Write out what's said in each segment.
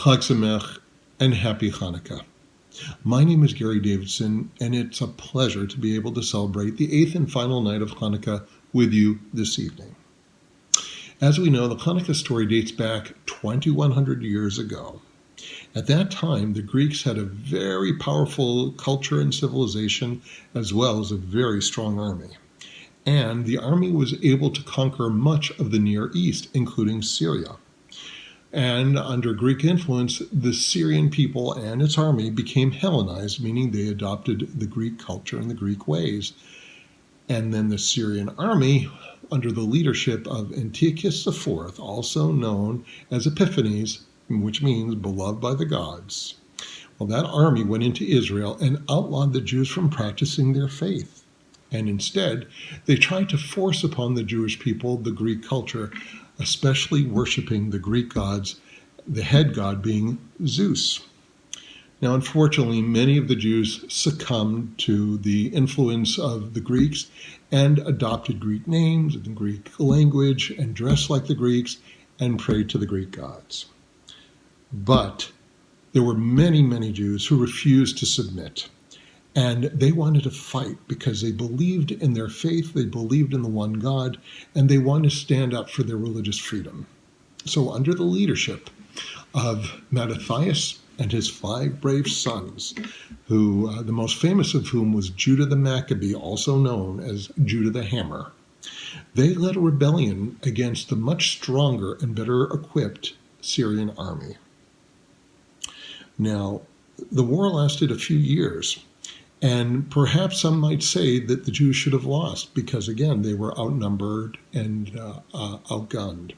Chag Sameach and Happy Hanukkah. My name is Gary Davidson, and it's a pleasure to be able to celebrate the 8th and final night of Hanukkah with you this evening. As we know, the Hanukkah story dates back 2,100 years ago. At that time, the Greeks had a very powerful culture and civilization, as well as a very strong army. And the army was able to conquer much of the Near East, including Syria. And under Greek influence, the Syrian people and its army became Hellenized, meaning they adopted the Greek culture and the Greek ways. And then the Syrian army, under the leadership of Antiochus IV, also known as Epiphanes, which means beloved by the gods. Well, that army went into Israel and outlawed the Jews from practicing their faith. And instead, they tried to force upon the Jewish people the Greek culture, especially worshiping the Greek gods, the head god being Zeus. Now, unfortunately, many of the Jews succumbed to the influence of the Greeks and adopted Greek names and Greek language and dressed like the Greeks and prayed to the Greek gods. But there were many, many Jews who refused to submit. And they wanted to fight because they believed in their faith, they believed in the one God, and they wanted to stand up for their religious freedom. So under the leadership of Mattathias and his 5 brave sons, who the most famous of whom was Judah the Maccabee, also known as Judah the Hammer, they led a rebellion against the much stronger and better equipped Syrian army. Now, the war lasted a few years. And perhaps some might say that the Jews should have lost because, again, they were outnumbered and outgunned.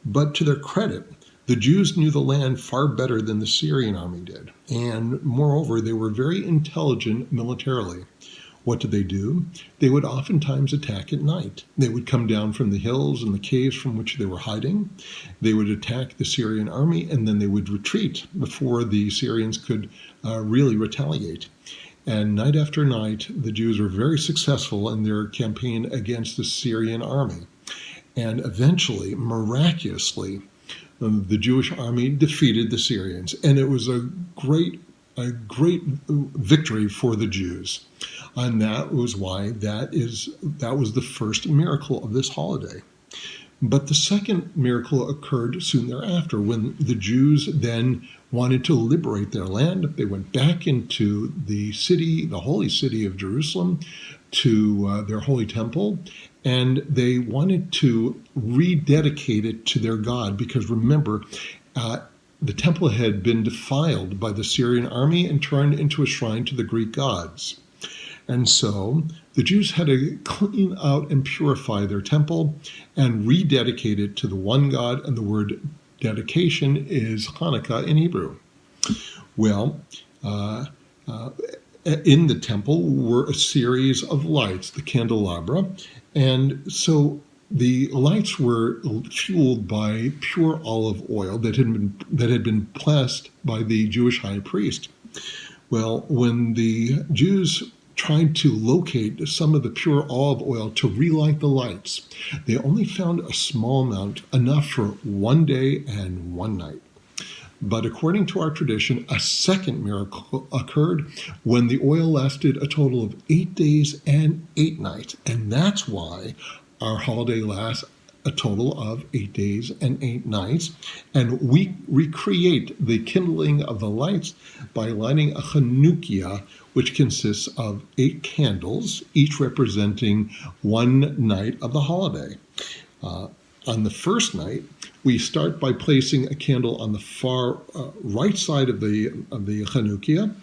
But to their credit, the Jews knew the land far better than the Syrian army did. And moreover, they were very intelligent militarily. What did they do? They would oftentimes attack at night. They would come down from the hills and the caves from which they were hiding. They would attack the Syrian army, and then they would retreat before the Syrians could really retaliate. And night after night, the Jews were very successful in their campaign against the Syrian army. And eventually, miraculously, the Jewish army defeated the Syrians. And it was a great victory for the Jews. And that was why that was the first miracle of this holiday. But the second miracle occurred soon thereafter when the Jews then wanted to liberate their land. They went back into the city, the holy city of Jerusalem, to their holy temple, and they wanted to rededicate it to their God because remember, the temple had been defiled by the Syrian army and turned into a shrine to the Greek gods. And so the Jews had to clean out and purify their temple and rededicate it to the one God, and the word dedication is Hanukkah in Hebrew. Well, in the temple were a series of lights, the candelabra, and so the lights were fueled by pure olive oil that had been blessed by the Jewish high priest. Well, when the Jews tried to locate some of the pure olive oil to relight the lights, they only found a small amount, enough for one day and one night. But according to our tradition, a second miracle occurred when the oil lasted a total of 8 days and 8 nights. And that's why our holiday lasts a total of 8 days and 8 nights. And we recreate the kindling of the lights by lighting a Hanukkah, which consists of 8 candles, each representing one night of the holiday. On the first night, we start by placing a candle on the far right side of the Hanukkah,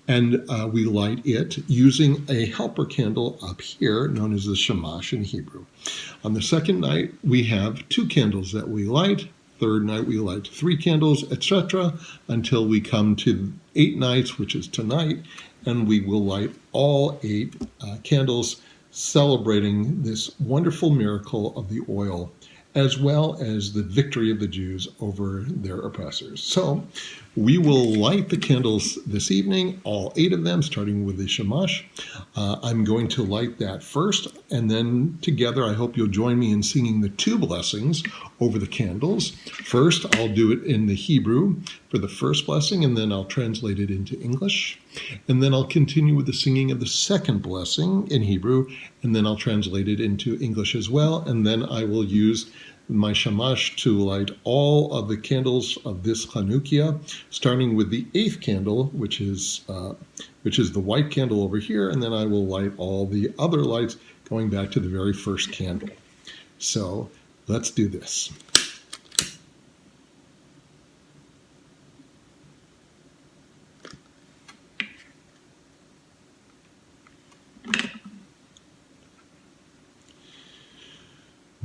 and we light it using a helper candle up here, known as the shamash in Hebrew. On the second night, we have 2 candles that we light. Third night, we light 3 candles, etc., until we come to 8 nights, which is tonight, and we will light all 8 candles, celebrating this wonderful miracle of the oil, as well as the victory of the Jews over their oppressors. So we will light the candles this evening, all 8 of them, starting with the shamash. I'm going to light that first, and then together I hope you'll join me in singing the 2 blessings over the candles. First, I'll do it in the Hebrew. for the first blessing, and then I'll translate it into English. And then I'll continue with the singing of the second blessing in Hebrew, and then I'll translate it into English as well. And then I will use my shamash to light all of the candles of this Hanukkah, starting with the 8th candle, which is the white candle over here, and then I will light all the other lights going back to the very first candle. So let's do this.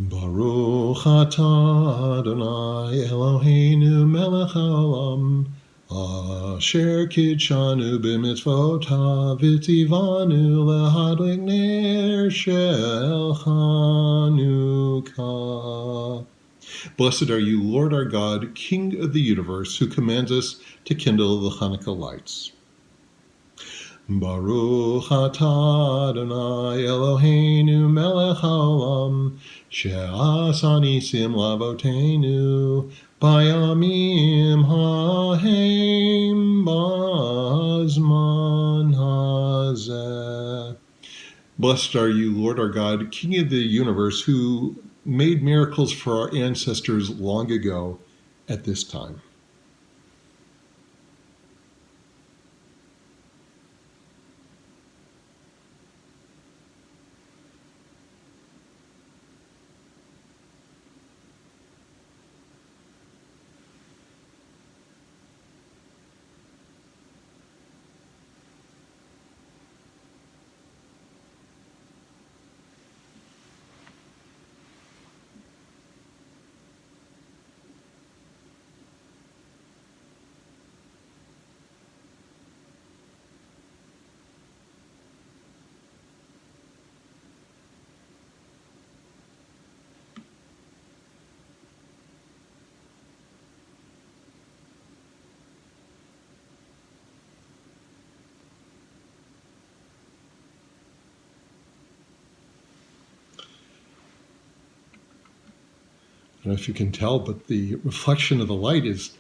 Baruch atah Adonai Eloheinu melech haolam, asher kidshanu b'mitzvotav v'tzivanu lehadlik ner shel Hanukkah. Blessed are you, Lord our God, King of the universe, who commands us to kindle the Hanukkah lights. Baruch atah Adonai Eloheinu melech haolam, she'asa nisim lavoteinu bayamim hahem bazman hazeh. Blessed are you, Lord our God, King of the universe, who made miracles for our ancestors long ago at this time. I don't know if you can tell, but the reflection of the light is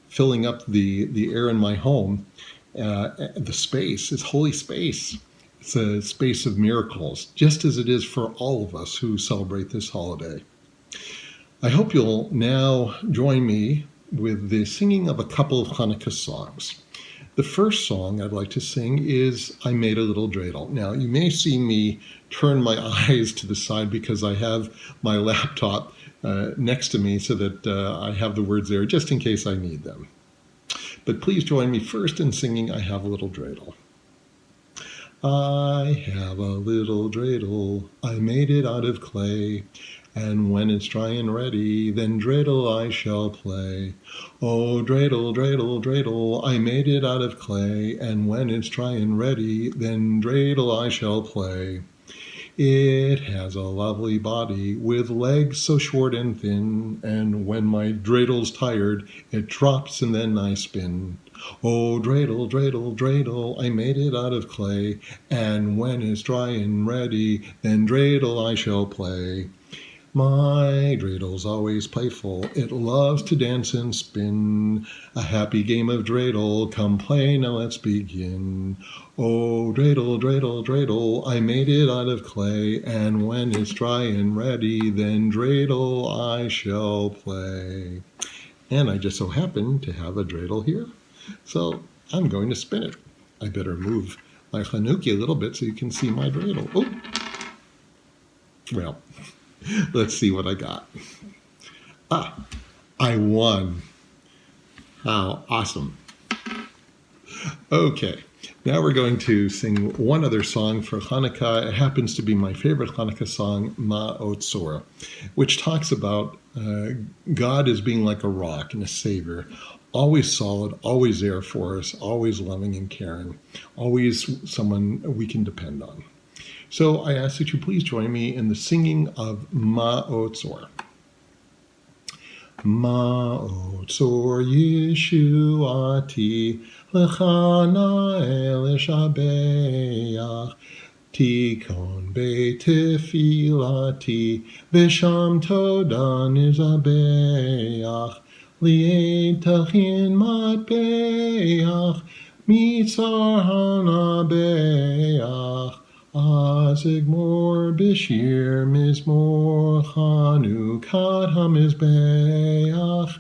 filling up the air in my home. The space is holy space. It's a space of miracles, just as it is for all of us who celebrate this holiday. I hope you'll now join me with the singing of a couple of Hanukkah songs. The first song I'd like to sing is I Made a Little Dreidel. Now, you may see me turn my eyes to the side because I have my laptop next to me so that I have the words there just in case I need them. But please join me first in singing I Have a Little Dreidel. I have a little dreidel, I made it out of clay, and when it's dry and ready, then dreidel I shall play. Oh, dreidel, dreidel, dreidel, I made it out of clay, and when it's dry and ready, then dreidel I shall play. It has a lovely body with legs so short and thin, and when my dreidel's tired, it drops and then I spin. Oh, dreidel, dreidel, dreidel, I made it out of clay, and when it's dry and ready, then dreidel I shall play. My dreidel's always playful, it loves to dance and spin. A happy game of dreidel, come play, now let's begin. Oh, dreidel, dreidel, dreidel, I made it out of clay, and when it's dry and ready, then dreidel I shall play. And I just so happen to have a dreidel here, so I'm going to spin it. I better move my Hanukkah a little bit so you can see my dreidel. Oh, well, let's see what I got. I won. How awesome. Okay, now we're going to sing one other song for Hanukkah. It happens to be my favorite Hanukkah song, Ma'otzor, which talks about God as being like a rock and a savior, always solid, always there for us, always loving and caring, always someone we can depend on. So I ask that you please join me in the singing of Ma'otzor. Ma'otzor Yeshuati L'chana Elishabeach Tikon Be'tefilati V'sham Toda Nizabeach Li'ed tachin matbeach, mitzar hanabeach, azigmor b'shir mizmor Chanukah hamizbeach,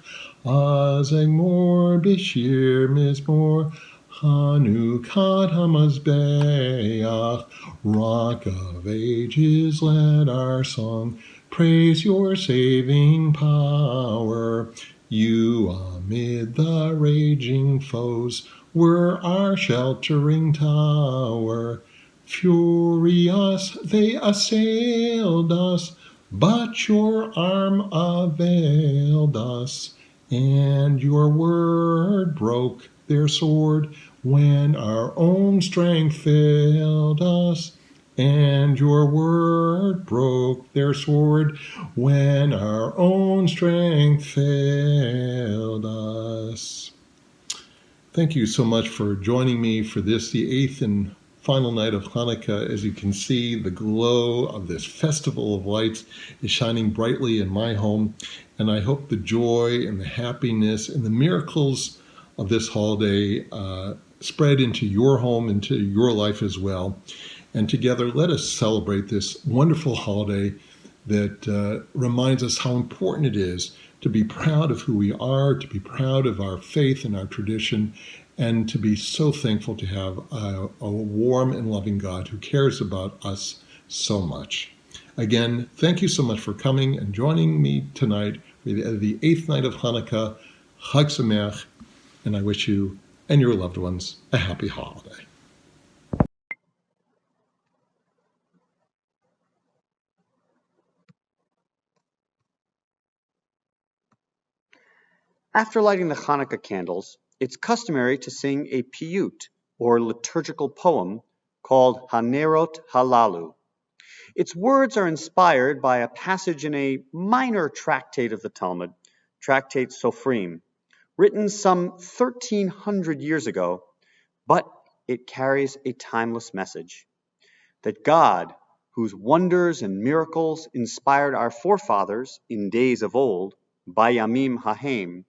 azigmor b'shir mizmor Chanukah hamizbeach. Rock of ages, let our song praise your saving power. You amid the raging foes were our sheltering tower. Furious they assailed us, but your arm availed us, and your word broke their sword when our own strength failed us. And your word broke their sword when our own strength failed us. Thank you so much for joining me for this, the eighth and final night of Hanukkah. As you can see, the glow of this festival of lights is shining brightly in my home, and I hope the joy and the happiness and the miracles of this holiday spread into your home, into your life as well. And together, let us celebrate this wonderful holiday that reminds us how important it is to be proud of who we are, to be proud of our faith and our tradition, and to be so thankful to have a warm and loving God who cares about us so much. Again, thank you so much for coming and joining me tonight for the eighth night of Hanukkah. Chag Sameach, and I wish you and your loved ones a happy holiday. After lighting the Hanukkah candles, it's customary to sing a piyut, or liturgical poem, called Hanerot Halalu. Its words are inspired by a passage in a minor tractate of the Talmud, Tractate Sofrim, written some 1,300 years ago, but it carries a timeless message that God, whose wonders and miracles inspired our forefathers in days of old, Bayamim Hahem,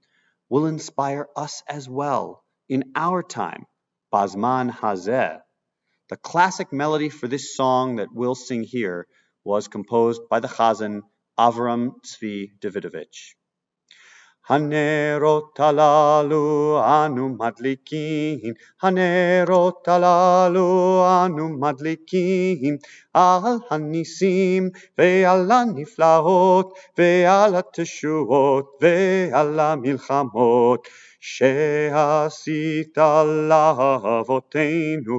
will inspire us as well in our time, Bazman Hazeh. The classic melody for this song that we'll sing here was composed by the Chazan Avram Tzvi Davidovich. Hanerot halalu anu madlikin, hanerot halalu anu madlikin, al hanisim ve'al haniflaot ve'al hateshuot ve'al hamilchamot she'asita la'avotenu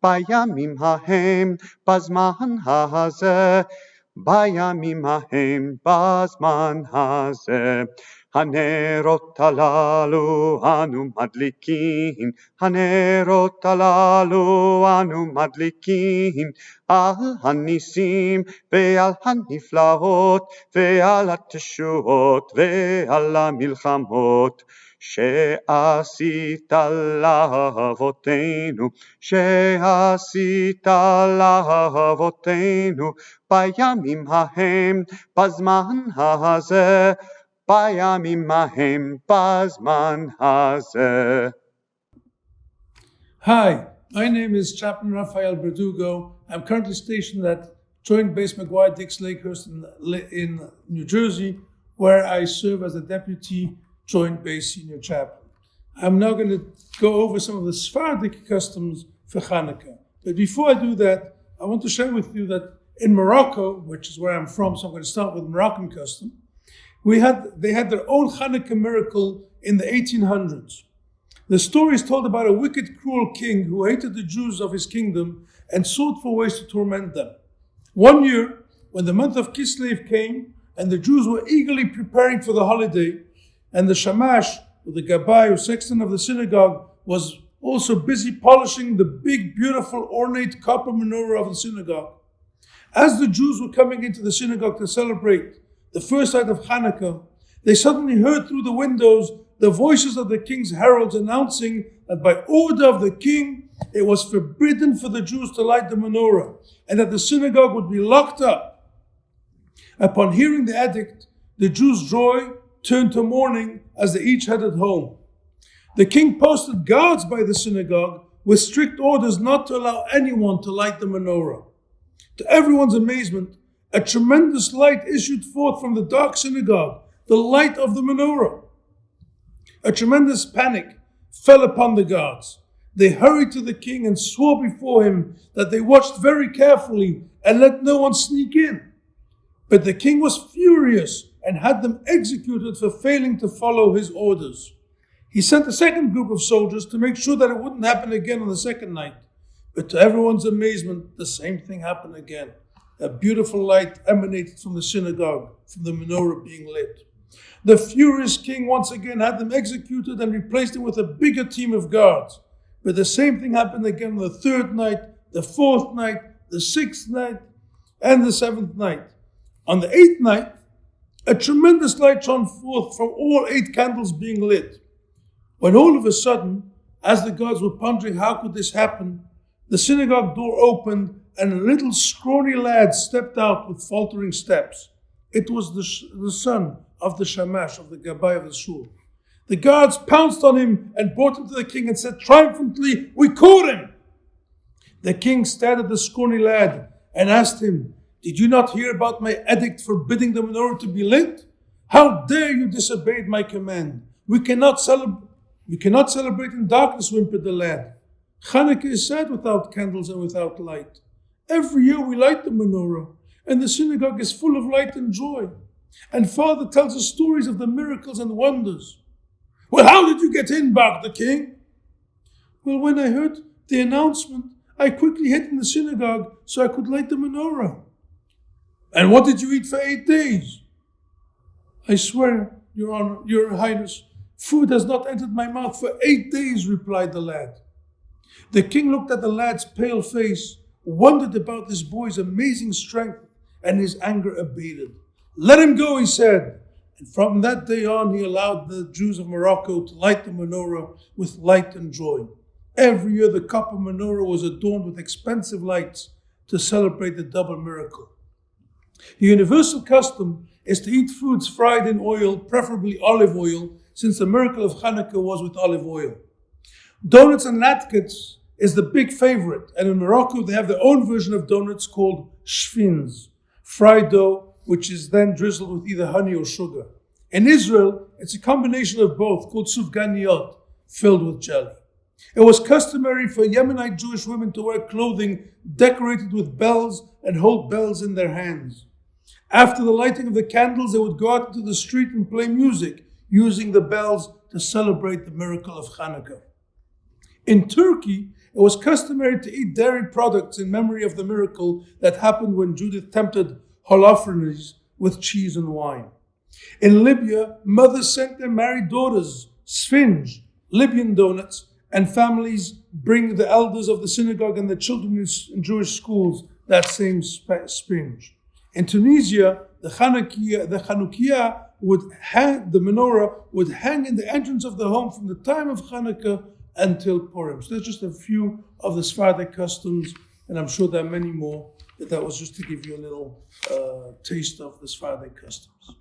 bayamim hahem bazman hazeh Bayamim hahem bazman hazeh hanerot halalu anu madlikin hanerot halalu anu madlikin al hanisim ve'al haniflaot ve'al hateshuot ve'al hamilchamot she'asita la'avotenu Bayamim hahem bazman hazeh Bayamim hahem bazman hazeh. Hi, my name is Chaplain Raphael Berdugo. I'm currently stationed at Joint Base McGuire-Dix Lakehurst in New Jersey, where I serve as the Deputy Joint Base Senior Chaplain. I'm now going to go over some of the Sephardic customs for Hanukkah. But before I do that, I want to share with you that in Morocco, which is where I'm from, so I'm going to start with Moroccan custom, they had their own Hanukkah miracle in the 1800s. The story is told about a wicked, cruel king who hated the Jews of his kingdom and sought for ways to torment them. One year, when the month of Kislev came and the Jews were eagerly preparing for the holiday, and the Shamash, or the Gabbai, or sexton of the synagogue, was also busy polishing the big, beautiful, ornate copper menorah of the synagogue. As the Jews were coming into the synagogue to celebrate the first night of Hanukkah, they suddenly heard through the windows the voices of the king's heralds announcing that by order of the king, it was forbidden for the Jews to light the menorah, and that the synagogue would be locked up. Upon hearing the edict, the Jews' joy turned to mourning as they each headed home. The king posted guards by the synagogue with strict orders not to allow anyone to light the menorah. To everyone's amazement, a tremendous light issued forth from the dark synagogue, the light of the menorah. A tremendous panic fell upon the guards. They hurried to the king and swore before him that they watched very carefully and let no one sneak in. But the king was furious and had them executed for failing to follow his orders. He sent a second group of soldiers to make sure that it wouldn't happen again on the second night. But to everyone's amazement, the same thing happened again. A beautiful light emanated from the synagogue, from the menorah being lit. The furious king once again had them executed and replaced them with a bigger team of guards. But the same thing happened again on the third night, the fourth night, the sixth night, and the seventh night. On the eighth night, a tremendous light shone forth from all 8 candles being lit. When all of a sudden, as the guards were pondering how could this happen, the synagogue door opened and a little scrawny lad stepped out with faltering steps. It was the son of the shamash, of the gabbai of the shul. The guards pounced on him and brought him to the king and said triumphantly, "We caught him!" The king stared at the scrawny lad and asked him, "Did you not hear about my edict forbidding the menorah to be lit? How dare you disobey my command? We cannot celebrate in darkness," whimpered the lad. "Hanukkah is sad without candles and without light. Every year we light the menorah, and the synagogue is full of light and joy. And Father tells us stories of the miracles and wonders." "Well, how did you get in?" barked the king. "Well, when I heard the announcement, I quickly hid in the synagogue so I could light the menorah." "And what did you eat for 8 days?" "I swear, Your Honor, Your Highness, food has not entered my mouth for 8 days," replied the lad. The king looked at the lad's pale face, wondered about this boy's amazing strength, and his anger abated. "Let him go," he said. And from that day on, he allowed the Jews of Morocco to light the menorah with light and joy. Every year, the copper menorah was adorned with expensive lights to celebrate the double miracle. The universal custom is to eat foods fried in oil, preferably olive oil, since the miracle of Hanukkah was with olive oil. Donuts and latkes is the big favorite, and in Morocco they have their own version of donuts called shfins, fried dough, which is then drizzled with either honey or sugar. In Israel, it's a combination of both, called sufganiyot, filled with jelly. It was customary for Yemenite Jewish women to wear clothing decorated with bells and hold bells in their hands. After the lighting of the candles, they would go out into the street and play music, using the bells to celebrate the miracle of Hanukkah. In Turkey, it was customary to eat dairy products in memory of the miracle that happened when Judith tempted Holofernes with cheese and wine. In Libya, mothers sent their married daughters sphinge, Libyan donuts, and families bring the elders of the synagogue and the children in Jewish schools that same sphinge. In Tunisia, the Chanukiah the menorah would hang in the entrance of the home from the time of Hanukkah until Purim. So that's just a few of the Sephardic customs, and I'm sure there are many more, but that was just to give you a little taste of the Sephardic customs.